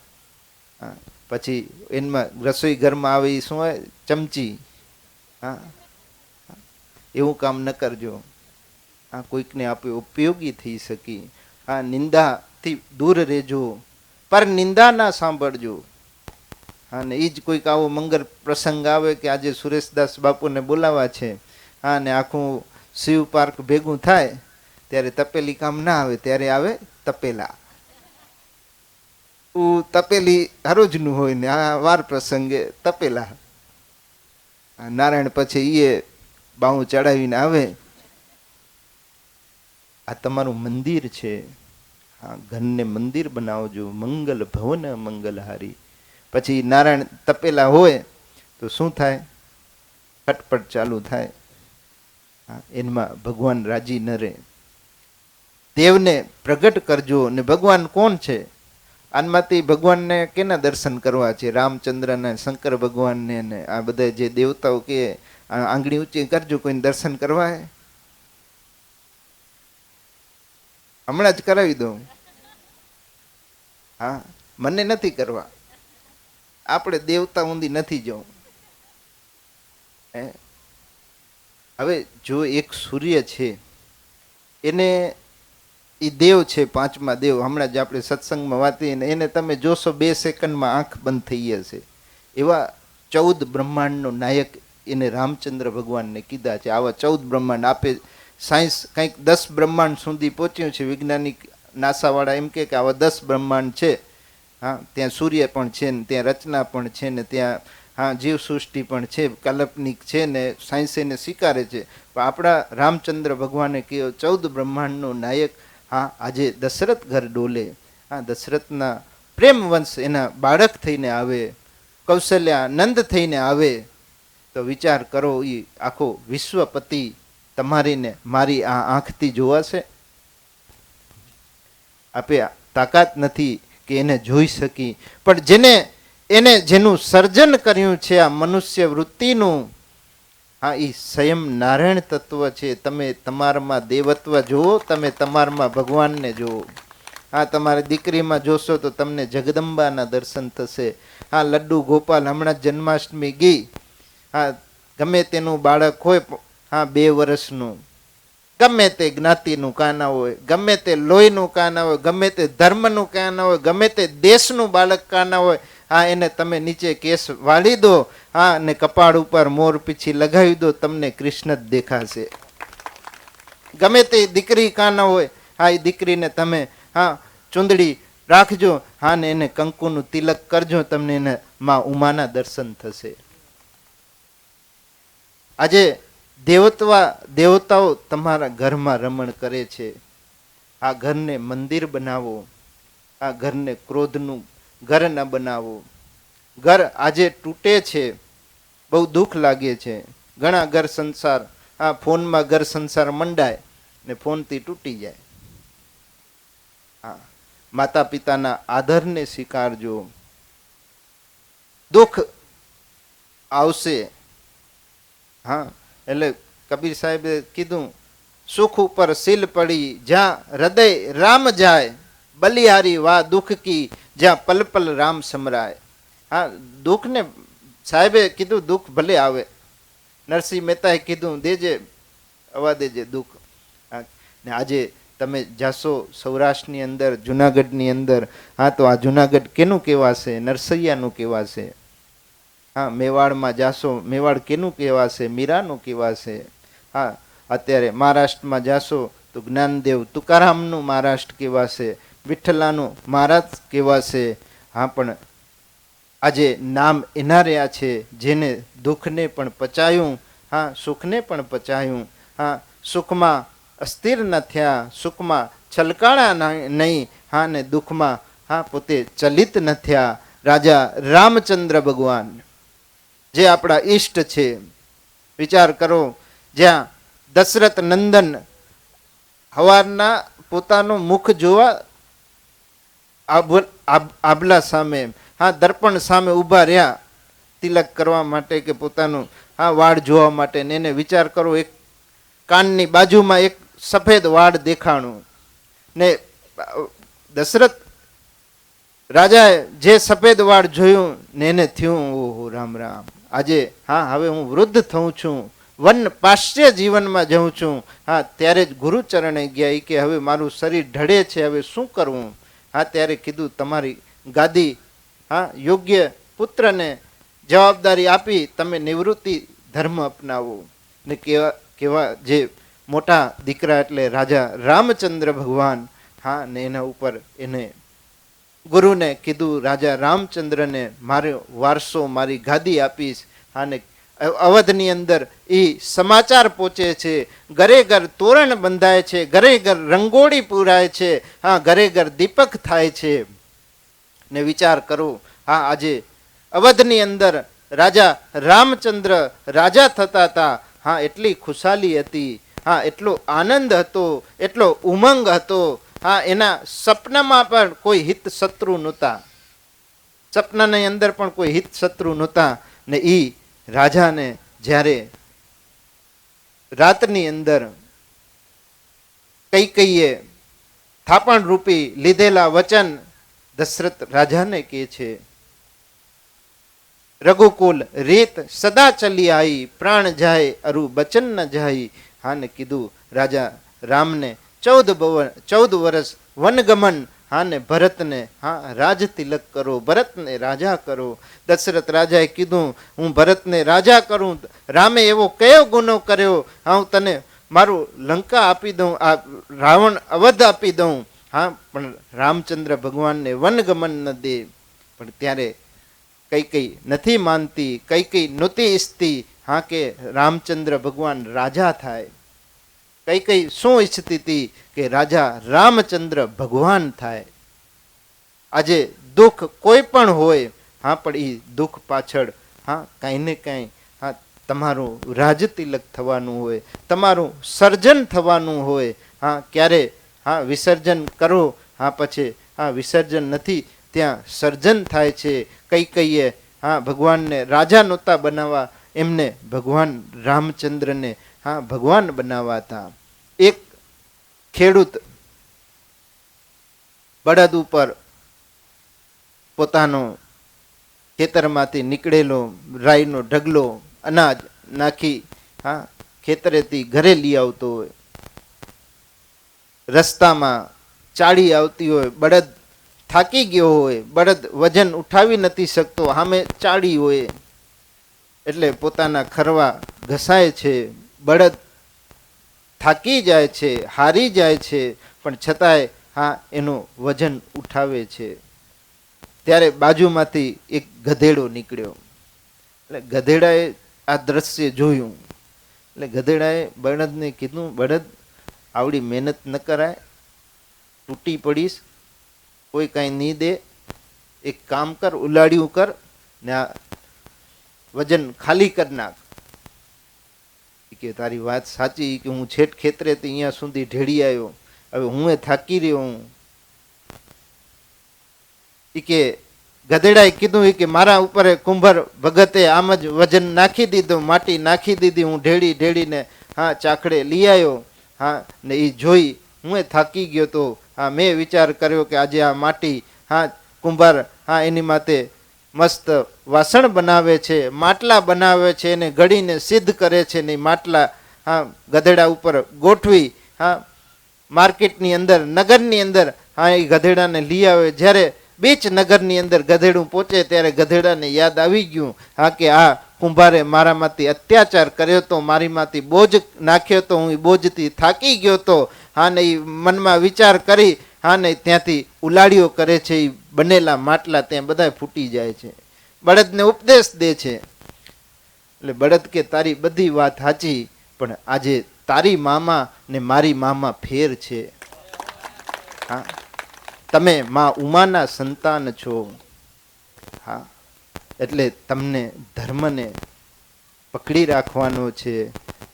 હા પછી એમાં રસોઈ ઘરમાં આવે એ શું હોય? ચમચી. હા એવું કામ ન કરજો. આ કોઈકને આપણે ઉપયોગી થઈ શકી. આ નિંદાથી દૂર રહેજો, પર નિંદા ના સાંભળજો. હા ને એ જ કોઈક આવો મંગળ પ્રસંગ આવે કે આજે સુરેશદાસ બાપુને બોલાવા છે, હા ને આખું શિવ પાર્ક ભેગું થાય, ત્યારે તપેલી કામ ના આવે, ત્યારે આવે તપેલા. તપેલી હરોજનું હોય ને આ વાર પ્રસંગે તપેલા. નારાયણ પછી એ બાઉ ચડાવીને આવે. આ તમારું મંદિર છે. હા ઘરને મંદિર બનાવજો. મંગલ ભવન મંગલહારી. પછી નારાયણ તપેલા હોય તો શું થાય? ખટપટ ચાલુ થાય. એમાં ભગવાન રાજી ન રહે. દેવને પ્રગટ કરજો. ને ભગવાન કોણ છે? આનમાંથી ભગવાનને કેના દર્શન કરવા છે? રામચંદ્રને, શંકર ભગવાનને ને આ બધા જે દેવતાઓ કે આંગળી ઊંચી કરજો, કોઈને દર્શન કરવા? હમણાં જ કરાવી દઉં. હા મને નથી કરવા. આપણે દેવતા ઊંધી નથી જવું. હવે જો એક સૂર્ય છે, એને એ દેવ છે, પાંચમા દેવ. હમણાં જ આપણે સત્સંગમાં વાતી ને એને તમે જોશો 2 સેકન્ડમાં આંખ બંધ થઈ જશે. એવા 14 બ્રહ્માંડનો નાયક એને રામચંદ્ર ભગવાનને કીધા છે. આવા 14 બ્રહ્માંડ આપે સાયન્સ કંઈક 10 બ્રહ્માંડ સુધી પહોંચ્યું છે. વૈજ્ઞાનિક નાસાવાળા એમ કે આવા 10 બ્રહ્માંડ છે. હા, ત્યાં સૂર્ય પણ છે ને ત્યાં રચના પણ છે ને ત્યાં હા જીવસૃષ્ટિ પણ છે, કાલ્પનિક છે ને સાયન્સ એને સ્વીકારે છે. પણ આપણા રામચંદ્ર ભગવાને કહ્યું 14 બ્રહ્માંડનો નાયક હા આજે દશરથ ઘર ડોલે. હા, દશરથના પ્રેમ વંશ એના બાળક થઈને આવે, કૌશલ્યા નંદ થઈને આવે, તો વિચાર કરો એ આખો વિશ્વપતિ તમારી ને મારી આ આંખથી જોવાશે? આપે તાકાત નથી કે એને જોઈ શકી. પણ જેનું સર્જન કર્યું છે આ મનુષ્ય વૃત્તિનું, હા એ સ્વયં નારાયણ તત્વ છે. તમે તમારામાં દેવત્વ જુઓ, તમે તમારામાં ભગવાનને જુઓ. હા, તમારી દીકરીમાં જોશો તો તમને જગદંબાના દર્શન થશે. હા, લડ્ડુ ગોપાલ હમણાં જન્માષ્ટમી ગઈ. હા, ગમે તેનું બાળક હોય, હા 2 વર્ષનું, ગમે તે જ્ઞાતિનું કાના હોય, ગમે તે લોહીનું કાના હોય, ગમે તે ધર્મનું કાના હોય, ગમે તે દેશનું બાળક કાના હોય, હા એને તમે નીચે કેસ વાળી દો, હા અને કપાળ ઉપર મોર પીછી લગાવી દો, તમને કૃષ્ણ જ દેખાશે. ગમે તે દીકરી કાના હોય, હા એ દીકરીને તમે હા ચૂંદડી રાખજો, હા ને એને કંકુનું તિલક કરજો, તમને એને માં ઉમાના દર્શન થશે. આજે દેવતાઓ તમારા ઘરમાં રમણ કરે છે. આ ઘરને મંદિર બનાવો, આ ઘરને ક્રોધનું ઘર ન બનાવો. ઘર આજે તૂટે છે, બહુ દુઃખ લાગે છે. ઘણા ઘર સંસાર આ ફોનમાં ઘર સંસાર મંડાય ને ફોનથી તૂટી જાય. હા, માતા પિતાના આદરને સ્વીકારજો. દુઃખ આવશે. હા, એટલે કબીર સાહેબે કીધું સુખ ઉપર સીલ પડી જ્યાં હૃદય રામ જાય, બલિહારી વા દુઃખ કી જ્યાં પલ પલ રામ સમરાય. હા, દુઃખને સાહેબે કીધું દુઃખ ભલે આવે, નરસિંહ મહેતાએ કીધું દેજે આવવા દેજે દુઃખ. હા, ને આજે તમે જાશો સૌરાષ્ટ્રની અંદર, જુનાગઢની અંદર, હા તો આ જુનાગઢ કેનું કહેવાશે? નરસૈયાનું કહેવાશે. હા, મેવાડમાં જાશો, મેવાડ કેનું કહેવાશે? મીરાનું કહેવાશે. હા, અત્યારે મહારાષ્ટ્રમાં જાશો તો જ્ઞાનદેવ તુકારામનું મહારાષ્ટ્ર કહેવાશે, વિઠ્ઠલાનું મહારાજ કહેવાશે. હા, પણ આજે નામ એના રહ્યા છે જેને દુઃખને પણ પચાયું, હા સુખને પણ પચાયું. હા, સુખમાં અસ્થિર ન થયા, સુખમાં છલકાણા નહીં, હા ને દુઃખમાં હા પોતે ચલિત ન થયા. રાજા રામચંદ્ર ભગવાન જે આપણા ઈષ્ટ છે. વિચાર કરો, જ્યાં દશરથ નંદન હવારના પોતાનું મુખ જોવા આભલા સામે, હા દર્પણ સામે ઊભા રહ્યા તિલક કરવા માટે કે પોતાનું હા વાળ જોવા માટે. ને એને વિચાર કરો, એક કાનની બાજુમાં એક સફેદ વાળ દેખાણું ને દશરથ રાજાએ જે સફેદ વાળ જોયું ને એને થયું ઓહો રામ રામ, આજે હા હવે હું વૃદ્ધ થઉં છું, વન પાશ્ય જીવનમાં જઉં છું. હા, ત્યારે જ ગુરુચરણે ગયા કે હવે મારું શરીર ઢળે છે, હવે શું કરવું? હા, ત્યારે કીધું તમારી ગાદી હા યોગ્ય પુત્રને જવાબદારી આપી તમે નિવૃત્તિ ધર્મ અપનાવો. ને કેવા જે મોટા દીકરા એટલે રાજા રામચંદ્ર ભગવાન, હા ને એના ઉપર એને ગુરુને કીધું રાજા રામચંદ્રને મારો વારસો મારી ગાદી આપીશ. અને અવધની અંદર એ સમાચાર પહોંચે છે, ઘરે ઘર તોરણ બંધાય છે, ઘરે ઘર રંગોળી પૂરાય છે, હા ઘરે ઘર દીપક થાય છે. ને વિચાર કરો, હા આજે અવધની અંદર રાજા રામચંદ્ર રાજા થતા હતા. હા, એટલી ખુશાલી હતી, હા એટલો આનંદ હતો, એટલો ઉમંગ હતો. હા, એના સપનામાં પણ કોઈ હિત શત્રુ નહોતા, સપનાની અંદર પણ કોઈ હિત શત્રુ નહોતા. ને ઈ રાજાને જ્યારે રાતની અંદર કૈકેયીએ થાપણ રૂપી લીધેલા વચન દશરથ રાજાને કહે છે, રઘુકુલ રીત સદા ચલી આવી, પ્રાણ જાય અરુ બચન ન જાય. હા ને કીધું રાજા રામને 14 વર્ષ વનગમન, હા ને ભરતને હા રાજ તિલક કરો, ભરતને રાજા કરો. દશરથ રાજાએ કીધું હું ભરતને રાજા કરું, રામે એવો કયો ગુનો કર્યો? હા હું તને મારું લંકા આપી દઉં, આ રાવણ અવધ આપી દઉં, હા, પણ રામચંદ્ર ભગવાનને વનગમન ન દે. પણ ત્યારે કઈ કઈ નથી માનતી, કઈ કઈ નહોતી ઈચ્છતી, હા, કે રામચંદ્ર ભગવાન રાજા થાય. કઈ કઈ શું ઈચ્છતી હતી કે રાજા રામચંદ્ર ભગવાન થાય. આજે દુઃખ કોઈ પણ હોય, હા, પણ એ દુઃખ પાછળ, હા, કાંઈ ને કાંઈ, હા, તમારું રાજતિલક થવાનું હોય, તમારું સર્જન થવાનું હોય. હા, ક્યારે, હા, વિસર્જન કરો, હા, પછી, હા, વિસર્જન નથી, ત્યાં સર્જન થાય છે. કઈ કઈએ, હા, ભગવાનને રાજા નહોતા બનાવવા, એમને ભગવાન રામચંદ્રને, હા, ભગવાન બનાવવા હતા. એક ખેડૂત બળદ ઉપર પોતાનો ખેતરમાંથી નીકળેલો રાઈનો ઢગલો અનાજ નાખી, હા, ખેતરેથી ઘરે લઈ આવતો હોય. રસ્તામાં ચાળી આવતી હોય, બળદ થાકી ગયો હોય, બળદ વજન ઉઠાવી નથી શકતો, સામે ચાળી હોય, એટલે પોતાના ખરવા ઘસાય છે. બળદ થાકી જાય છે, હારી જાય છે, પણ છતાંય, હા, એનું વજન ઉઠાવે છે. ત્યારે બાજુમાંથી એક ગધેડો નીકળ્યો. એટલે ગધેડાએ આ દ્રશ્ય જોયું. એટલે ગધેડાએ બળદને કીધું, બળદ, આવડી મહેનત ન કરાય, તૂટી પડીશ, કોઈ કાંઈ નહીં દે, એક કામ કર, ઉલાડ્યું કર ને આ વજન ખાલી કરી નાખ. કે તારી વાત સાચી, કે હું છેટ ખેતરેથી અહીંયા સુધી ઢેડી આવ્યો, હવે હું એ થાકી રહ્યો હું. કે ગધેડાએ કીધું કે મારા ઉપર કુંભાર ભગતે આમ જ વજન નાખી દીધું, માટી નાખી દીધી, હું ઢેડી ઢેડીને, હા, ચાખડે લઈ આવ્યો. હા, ને એ જોઈ હું એ થાકી ગયો તો, હા, મેં વિચાર કર્યો કે આજે આ માટી, હા, કુંભાર, હા, એની માથે મસ્ત વાસણ બનાવે છે, માટલા બનાવે છે, એને ગળીને સિદ્ધ કરે છે, ને માટલા, હા, ગધેડા ઉપર ગોઠવી, હા, માર્કેટની અંદર, નગરની અંદર, હા, એ ગધેડાને લઈ આવે. જ્યારે બીચ નગરની અંદર ગધેડું પહોંચે ત્યારે ગધેડાને યાદ આવી ગયું, હા, કે આ કુંભારે મારામાંથી અત્યાચાર કર્યો તો, મારીમાંથી બોજ નાખ્યો તો, હું બોજથી થાકી ગયો તો. હા, ને એ મનમાં વિચાર કરી, હા, ને ત્યાંથી ઉલાડીઓ કરે છે. એ બનેલા માટલા ત્યાં બધા ફૂટી જાય છે. બળદને ઉપદેશ દે છે. એટલે બળદ કે તારી બધી વાત સાચી, પણ આજે તારી મામા ને મારી મામા ફેર છે. હા, તમે માં ઉમાના સંતાન છો. હા, એટલે તમને ધર્મને પકડી રાખવાનો છે,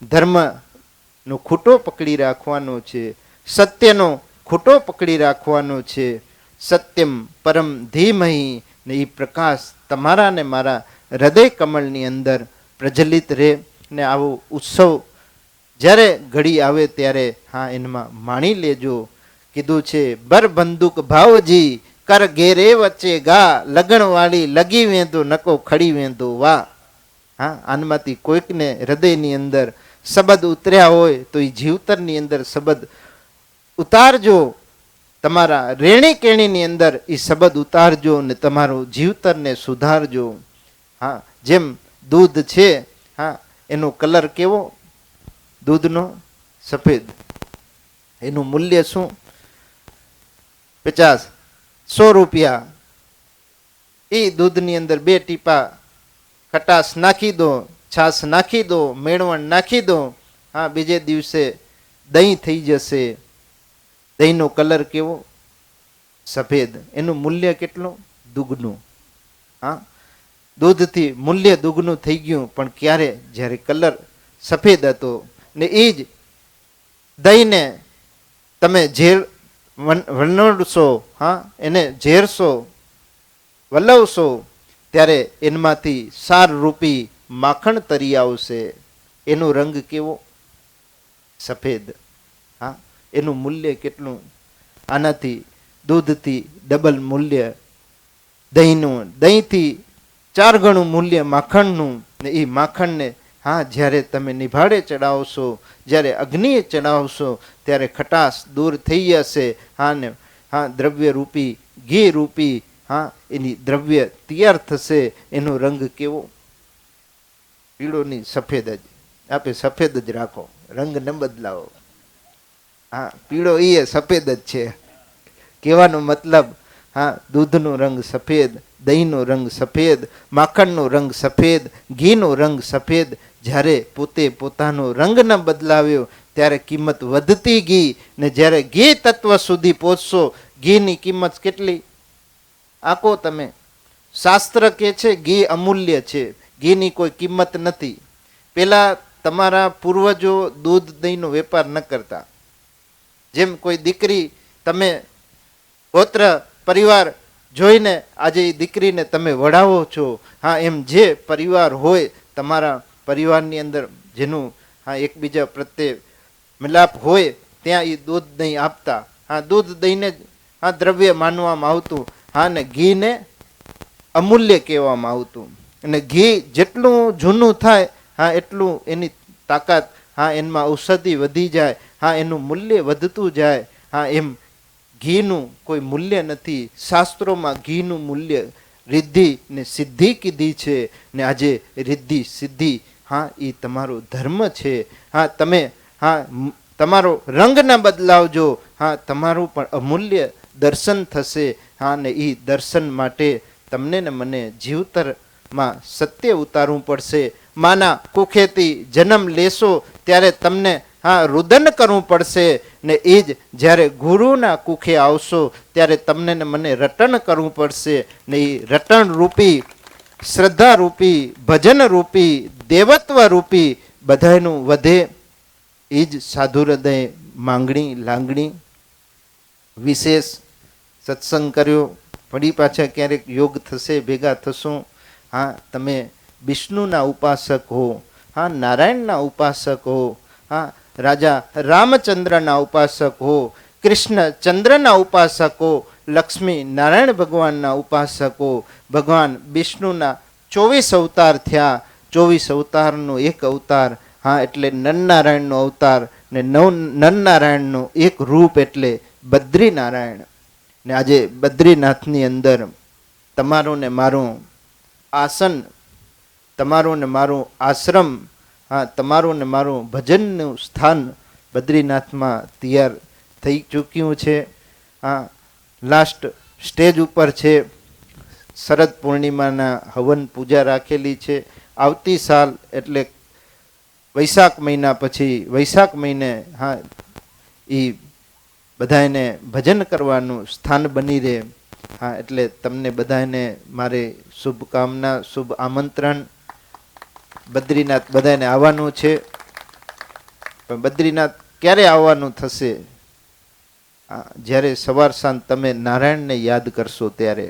ધર્મનો ખૂટો પકડી રાખવાનો છે, સત્યનો ખૂટો પકડી રાખવાનો છે. સત્યમ પરમ ધીમહી, ને એ પ્રકાશ તમારા ને મારા હૃદય કમળની અંદર પ્રજ્વલિત રહે. ને આવો ઉત્સવ જ્યારે ઘડી આવે ત્યારે, હા, એમાં માણી લેજો. કીધું છે, બર બંદૂક ભાવજી કર ઘેરે વચ્ચે ગા, લગણવાળી લગી વેંદો નકો ખડી વેંદો વા. હા, આનમાંથી કોઈકને હૃદયની અંદર શબ્દ ઉતર્યા હોય તો એ જીવતરની અંદર શબ્દ ઉતારજો. તમારા રેણી કેણીની અંદર એ શબ્દ ઉતારજો ને તમારું જીવતરને સુધારજો. હા, જેમ દૂધ છે, હા, એનો કલર કેવો? દૂધનો સફેદ. એનું મૂલ્ય શું? 50-100 રૂપિયા. એ દૂધની અંદર 2 ટીપા ખટાશ નાખી દો, છાશ નાખી દો, મેણવણ નાખી દો, હા, બીજે દિવસે દહીં થઈ જશે. દહીંનો કલર કેવો? સફેદ. એનું મૂલ્ય કેટલું? દુગનું. હા, દૂધથી મૂલ્ય દુગનું થઈ ગયું. પણ ક્યારે? જ્યારે કલર સફેદ હતો. ને એ જ દહીંને તમે ઝેર વનોડશો, હા, એને ઝેરશો, વલવશો, ત્યારે એમાંથી સાર રૂપી માખણ તરી આવશે. એનો રંગ કેવો? સફેદ. હા, એનું મૂલ્ય કેટલું? આનાથી દૂધથી ડબલ મૂલ્ય દહીંનું, દહીંથી 4 ગણું મૂલ્ય માખણનું. ને એ માખણને, હા, જ્યારે તમે નિભાડે ચડાવશો, જ્યારે અગ્નિએ ચડાવશો, ત્યારે ખટાશ દૂર થઈ જશે. હા, ને હા, દ્રવ્ય રૂપી, ઘી રૂપી, હા, એની દ્રવ્ય તૈયાર થશે. એનો રંગ કેવો? પીળો નહીં, સફેદ જ. આપે સફેદ જ રાખો. રંગ ન બદલાવો. હા, પીળો એ સફેદ જ છે. કહેવાનો મતલબ, હા, દૂધનો રંગ સફેદ, દહીંનો રંગ સફેદ, માખણનો રંગ સફેદ, ઘીનો રંગ સફેદ. જ્યારે પોતે પોતાનો રંગ ન બદલાવ્યો ત્યારે કિંમત વધતી ગઈ. ને જ્યારે ઘી તત્વ સુધી પહોંચશો, ઘીની કિંમત કેટલી આકો તમે. શાસ્ત્ર કહે છે ઘી અમૂલ્ય છે, ઘીની કોઈ કિંમત નથી. પેલા તમારા પૂર્વજો દૂધ દહીંનો વેપાર ન કરતા. જેમ કોઈ દીકરી તમે ગોત્ર પરિવાર જોઈને આજે એ દીકરીને તમે વડાવો છો, હા, એમ જે પરિવાર હોય તમારા પરિવારની અંદર જેનું હા એકબીજા પ્રત્યે મિલાપ હોય ત્યાં એ દૂધ દહીં આપતા. હા, દૂધ દહીંને હા દ્રવ્ય માનવામાં આવતું. હા, ને ઘીને અમૂલ્ય કહેવામાં આવતું. અને ઘી જેટલું જૂનું થાય હા એટલું એની તાકાત, હા, એમાં ઔષધિ વધી જાય, હા, એનું મૂલ્ય વધતું જાય. હા, એમ ઘીનું કોઈ મૂલ્ય નથી. શાસ્ત્રોમાં ઘીનું મૂલ્ય રિદ્ધિ ને સિદ્ધિ કીધી છે. ને આજે રિદ્ધિ સિદ્ધિ હા એ તમારો ધર્મ છે. હા, તમે હા તમારો રંગ ના બદલાવજો, હા, તમારું પણ અમૂલ્ય દર્શન થશે. હા, ને એ દર્શન માટે તમને ને મને જીવતરમાં સત્ય ઉતારવું પડશે. માના કુખેથી જન્મ લેશો ત્યારે તમને હા રુદન કરવું પડશે. ને એ જ જ્યારે ગુરુના કુખે આવશો ત્યારે તમને ને મને રટણ કરવું પડશે. ને એ રટણ રૂપી, શ્રદ્ધા રૂપી, ભજન રૂપી, દેવત્વ રૂપી બધાયનું વધે. એ જ સાધુ હૃદય માંગણી લાગણી. વિશેષ સત્સંગ કર્યો, ફરી પાછા ક્યારેક યોગ થશે, ભેગા થશું. હા, તમે વિષ્ણુના ઉપાસક હો, હા, નારાયણના ઉપાસક હો, હા, રાજા રામચંદ્રના ઉપાસક હો, કૃષ્ણચંદ્રના ઉપાસક હો, લક્ષ્મી નારાયણ ભગવાનના ઉપાસક હો. ભગવાન વિષ્ણુના 24 અવતાર થયા. 24 અવતારનો એક અવતાર હા એટલે નરનારાયણનો અવતાર. ને નરનારાયણનું એક રૂપ એટલે બદ્રીનારાયણ. ને આજે બદ્રીનાથની અંદર તમારું ને મારું આસન, તમારું ને મારું આશ્રમ, હા, તમારું ને મારું ભજનનું સ્થાન બદ્રીનાથમાં તૈયાર થઈ ચૂક્યું છે. હા, લાસ્ટ સ્ટેજ ઉપર છે. શરદ પૂર્ણિમાના હવન પૂજા રાખેલી છે. આવતી સાલ એટલે વૈશાખ મહિના પછી, વૈશાખ મહિને હા એ બધાને ભજન કરવાનું સ્થાન બની રહે. હા, એટલે તમને બધાને મારે શુભકામના, શુભ આમંત્રણ. બદ્રીનાથ બધાને આવવાનું છે. પણ બદ્રીનાથ ક્યારે આવવાનું થશે? જ્યારે સવાર સાંજ તમે નારાયણને યાદ કરશો ત્યારે,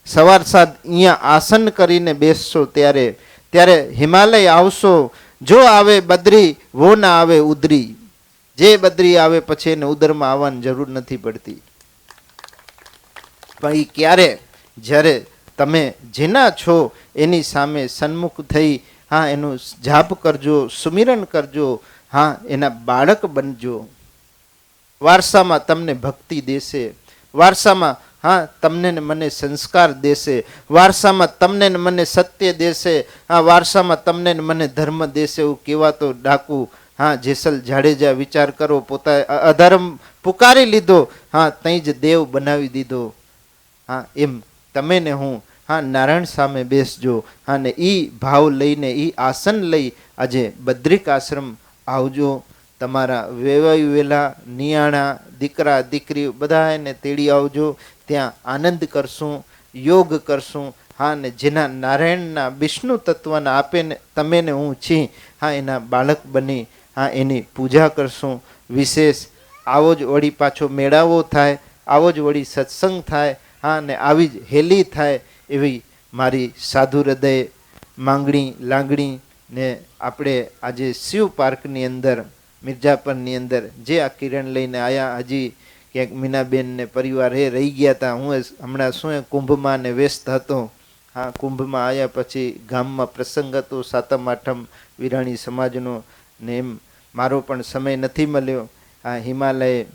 સવાર સાંજ અહીંયા આસન કરીને બેસશો ત્યારે, ત્યારે હિમાલય આવશો. જો આવે બદ્રી વો ના આવે ઉદરી. જે બદ્રી આવે પછી એને ઉદરમાં આવવાની જરૂર નથી પડતી. પણ એ ક્યારે? જ્યારે તમે જેના છો એની સામે સન્મુખ થઈ હા એનું જાપ કરજો, સુમિરન કરજો, હા, એના બાળક બનજો. વારસામાં તમને ભક્તિ દેશે, વારસામાં હા તમને ને મને સંસ્કાર દેશે, વારસામાં તમને ને મને સત્ય દેશે, હા, વારસામાં તમને ને મને ધર્મ દેશે. એવું કહેવાતો ડાકુ હા જેસલ જાડેજા વિચાર કરો, પોતા અધર્મ પુકારી લીધો, હા, તઈ જ દેવ બનાવી દીધો. હા, એમ તમે ને હું હા નારાયણ સામે બેસજો. હા, ને એ ભાવ લઈને એ આસન લઈ આજે બદ્રિક આશ્રમ આવજો. તમારા વેવાયેલા નિયાણા દીકરા દીકરી બધા એને તેડી આવજો. ત્યાં આનંદ કરશું, યોગ કરશું. હા, ને જેના નારાયણના વિષ્ણુ તત્વના આપે ને તમે ને હું છી, હા, એના બાળક બની હા એની પૂજા કરશું. વિશેષ આવો જ વળી પાછો મેળાવો થાય, આવો જ વળી સત્સંગ થાય. હા, ને આવી જ હેલી થાય એવી મારી સાધુ હૃદય માંગણી લાગણી. ને આપણે આજે શિવ પાર્કની અંદર મિર્જાપરની અંદર જે આ કિરણ લઈને આવ્યા, હજી ક્યાંક મીનાબેન ને પરિવાર એ રહી ગયા હતા. હું હમણાં શું કુંભમાં ને વ્યસ્ત હતો. હા, કુંભમાં આવ્યા પછી ગામમાં પ્રસંગ હતો સાતમ આઠમ વિરાણી સમાજનો, ને એમ મારો પણ સમય નથી મળ્યો. આ હિમાલય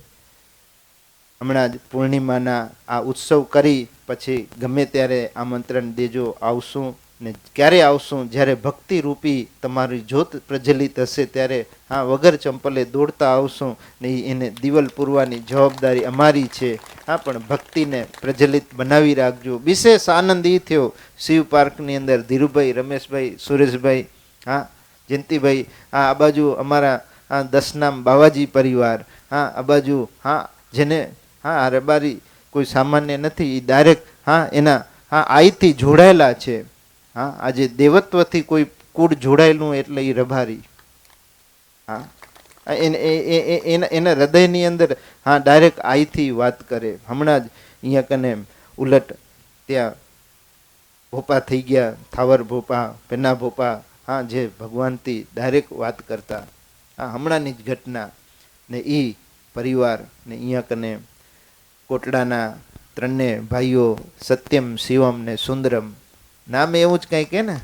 હમણાં જ પૂર્ણિમાના આ ઉત્સવ કરી પછી ગમે ત્યારે આમંત્રણ દેજો, આવશું. ને ક્યારે આવશું? જ્યારે ભક્તિ રૂપી તમારી જ્યોત પ્રજ્વલિત હશે ત્યારે હા વગર ચંપલે દોડતા આવશું ને એને દિવલ પૂરવાની જવાબદારી અમારી છે. હા, પણ ભક્તિને પ્રજ્વલિત બનાવી રાખજો. વિશેષ આનંદ એ થયો શિવ પાર્કની અંદર ધીરુભાઈ, રમેશભાઈ, સુરેશભાઈ, હા જયંતિભાઈ, આ બાજુ અમારા દસનામ બાવાજી પરિવાર, હા આ બાજુ હા જેને હા આ રબારી કોઈ સામાન્ય નથી, એ ડાયરેક્ટ હા એના હા આઈથી જોડાયેલા છે. હા, આજે દેવત્વથી કોઈ કુળ જોડાયેલું એટલે એ રબારી. હા, એના હૃદયની અંદર હા ડાયરેક્ટ આઈથી વાત કરે. હમણાં જ અહીંયા કને ઉલટ ત્યાં ભોપા થઈ ગયા, થાવર ભોપા, પેના ભોપા, હા જે ભગવાનથી ડાયરેક્ટ વાત કરતા. હા, હમણાંની જ ઘટના. ને એ પરિવાર ને અહીંયા કને કોટડાના ત્રણેય ભાઈઓ સત્યમ, શિવમ ને સુંદરમ, નામ એવું જ કંઈ કે ને.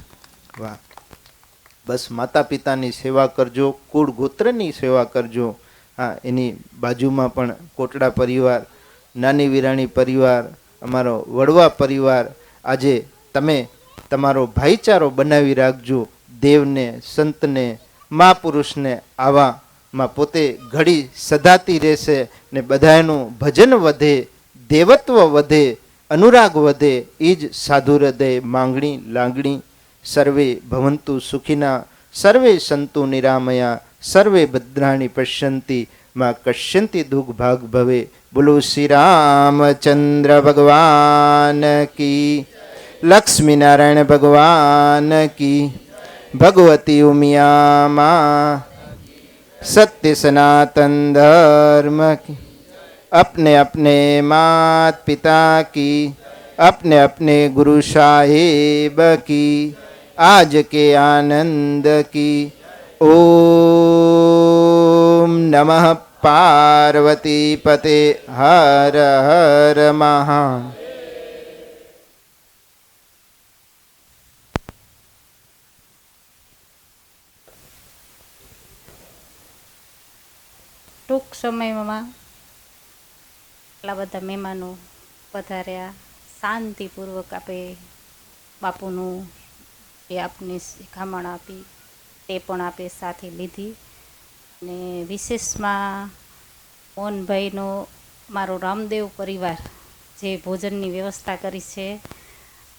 વાહ, બસ માતા પિતાની સેવા કરજો, કુળ ગોત્રની સેવા કરજો. હા, એની બાજુમાં પણ કોટડા પરિવાર, નાની વિરાણી પરિવાર, અમારો વડવા પરિવાર. આજે તમે તમારો ભાઈચારો બનાવી રાખજો. દેવને, સંતને, મહાપુરુષને આવામાં પોતે ઘડી સદાતી રહેશે ને બધાનું ભજન વધે, દેવત્વ વધે, અનુરાગ વધે. એ જ સાધુ હૃદય માંગણી લાગણી. સર્વે ભવંતુ સુખિના, સર્વે સંતુ નિરામયા, સર્વે ભદ્રાણી પશ્યંતિ, માં કશ્યંતિ દુઃખ ભાગ ભવે. બોલો શ્રી રામચંદ્ર ભગવાન કી, લક્ષ્મી નારાયણ ભગવાન કી, ભગવતી ઉમિયા માં, सत्य सनातन धर्म की, अपने अपने मात पिता की, अपने अपने गुरु साहिब की, आज के आनंद की. ओम नमः पार्वती पते, हर हर महा. ટૂંક સમયમાં એટલા બધા મહેમાનો પધાર્યા. શાંતિપૂર્વક આપે બાપુનું જે આપને શિખામણ આપી તે પણ આપે સાથે લીધી. અને વિશેષમાં મોહનભાઈનો મારો રામદેવ પરિવાર જે ભોજનની વ્યવસ્થા કરી છે.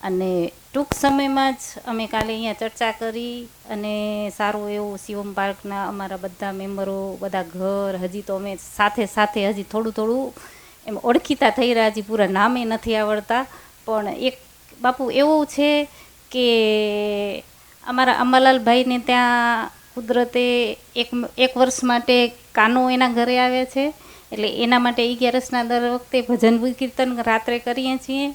અને ટૂંક સમયમાં જ અમે કાલે અહીંયા ચર્ચા કરી અને સારું એવું શિવમ પાર્કના અમારા બધા મેમ્બરો, બધા ઘર, હજી તો અમે સાથે સાથે હજી થોડું થોડું એમ ઓળખીતા થઈ રહ્યા. હજી પૂરા નામે નથી આવડતા, પણ એક બાપુ એવું છે કે અમારા અંબાલાલભાઈને ત્યાં કુદરતે એક વર્ષ માટે કાનો એના ઘરે આવ્યા છે. એટલે એના માટે 11ના દર વખતે ભજન કીર્તન રાત્રે કરીએ છીએ.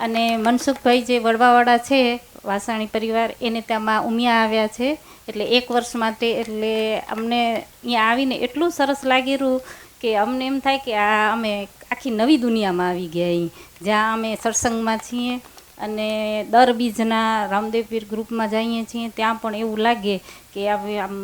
અને મનસુખભાઈ જે વડવાવાળા છે વાસાણી પરિવાર, એને ત્યાંમાં ઉમિયા આવ્યા છે. એટલે એક વર્ષ માટે એટલે અમને અહીંયા આવીને એટલું સરસ લાગેલું કે અમને એમ થાય કે આ અમે આખી નવી દુનિયામાં આવી ગયા. અહીં જ્યાં અમે સત્સંગમાં છીએ અને દર બીજના રામદેવ પીર ગ્રુપમાં જઈએ છીએ ત્યાં પણ એવું લાગે કે આમ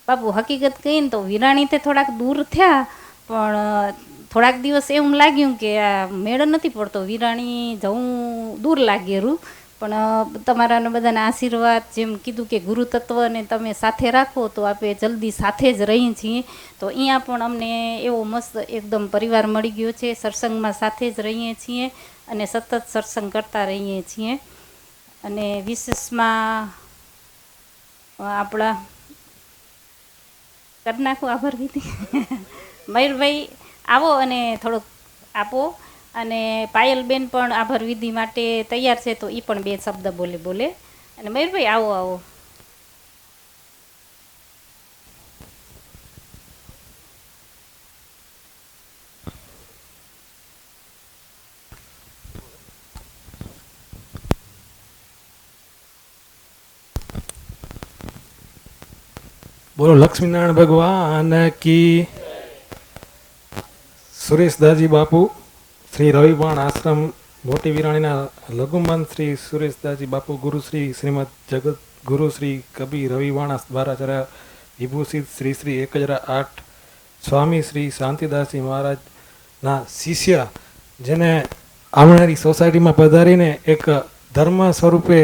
બાપુ હકીકત કહીએ ને તો વિરાણીથી થોડાક દૂર થયા, પણ થોડાક દિવસ એવું લાગ્યું કે આ મેળ નથી પડતો, વિરાણી જવું દૂર લાગેલું. પણ તમારાને બધાના આશીર્વાદ, જેમ કીધું કે ગુરુ તત્વને તમે સાથે રાખો તો આપણે જલ્દી સાથે જ રહીએ છીએ. તો અહીંયા પણ અમને એવો મસ્ત એકદમ પરિવાર મળી ગયો છે. સત્સંગમાં સાથે જ રહીએ છીએ અને સતત સત્સંગ કરતા રહીએ છીએ. અને વિશેષમાં આપણા કરી નાખું આભાર વિધિ. મયુરભાઈ આવો અને થોડોક આપો. અને પાયલબેન પણ આભાર વિધિ માટે તૈયાર છે, તો એ પણ 2 શબ્દ બોલે. અને મયુરભાઈ આવો આવો. બોલો લક્ષ્મીનારાયણ ભગવાન કી. સુરેશદાસજી બાપુ, શ્રી રવિવાણ આશ્રમ મોટી વિરાણીના લઘુમન શ્રી સુરેશદાસજી બાપુ, ગુરુશ્રી શ્રીમદ જગત ગુરુ શ્રી કબીર રવિવાણા દ્વારાચાર્ય વિભૂષિત શ્રી શ્રી 1008 સ્વામી શ્રી શાંતિદાસજી મહારાજના શિષ્ય, જેને આવનારી સોસાયટીમાં પધારીને એક ધર્મ સ્વરૂપે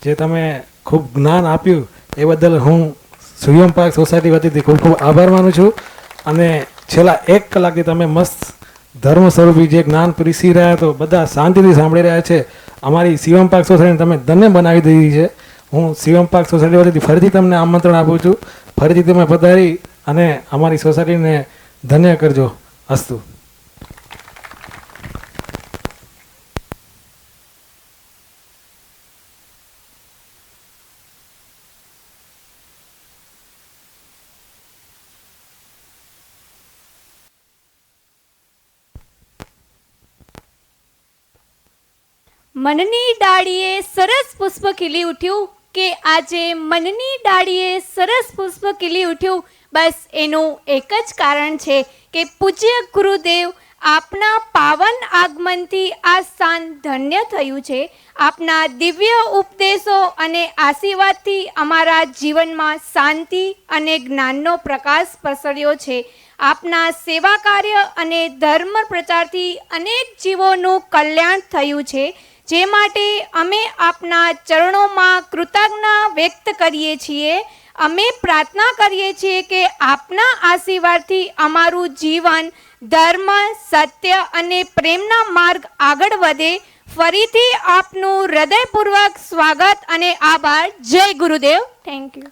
જે તમે ખૂબ જ્ઞાન આપ્યું એ બદલ હું સુયમ પાર્ક સોસાયટી વતીથી ખૂબ ખૂબ આભાર માનું છું. અને છેલ્લા 1 કલાકથી તમે મસ્ત ધર્મ સ્વરૂપી જે જ્ઞાન પીરસી રહ્યા તો બધા શાંતિથી સાંભળી રહ્યા છે. અમારી શિવમ પાર્ક સોસાયટી તમે ધન્ય બનાવી દીધી છે. હું શિવમ પાર્ક સોસાયટી વતીથી ફરીથી તમને આમંત્રણ આપું છું. ફરીથી તમે પધારી અને અમારી સોસાયટીને ધન્ય કરજો. અસ્તુ. મનની ડાળીએ સરસ પુષ્પ ખીલી ઉઠ્યું કે આજે મનની ડાળીએ સરસ પુષ્પ ખીલી ઉઠ્યું. બસ એનું એક જ કારણ છે કે પૂજ્ય ગુરુદેવ આપના પાવન આગમનથી આ સ્થાન ધન્ય થયું છે. આપના દિવ્ય ઉપદેશો અને આશીર્વાદથી અમારા જીવનમાં શાંતિ અને જ્ઞાનનો પ્રકાશ પ્રસર્યો છે. આપના સેવા કાર્ય અને ધર્મ પ્રચારથી અનેક જીવોનું કલ્યાણ થયું છે, જે માટે અમે આપના ચરણોમાં કૃતજ્ઞતા વ્યક્ત કરીએ છીએ. અમે પ્રાર્થના કરીએ છીએ કે આપના આશીર્વાદથી અમારું જીવન ધર્મ, સત્ય અને પ્રેમના માર્ગ આગળ વધે. ફરીથી આપનું હૃદયપૂર્વક સ્વાગત અને આભાર. જય ગુરુદેવ. Thank you.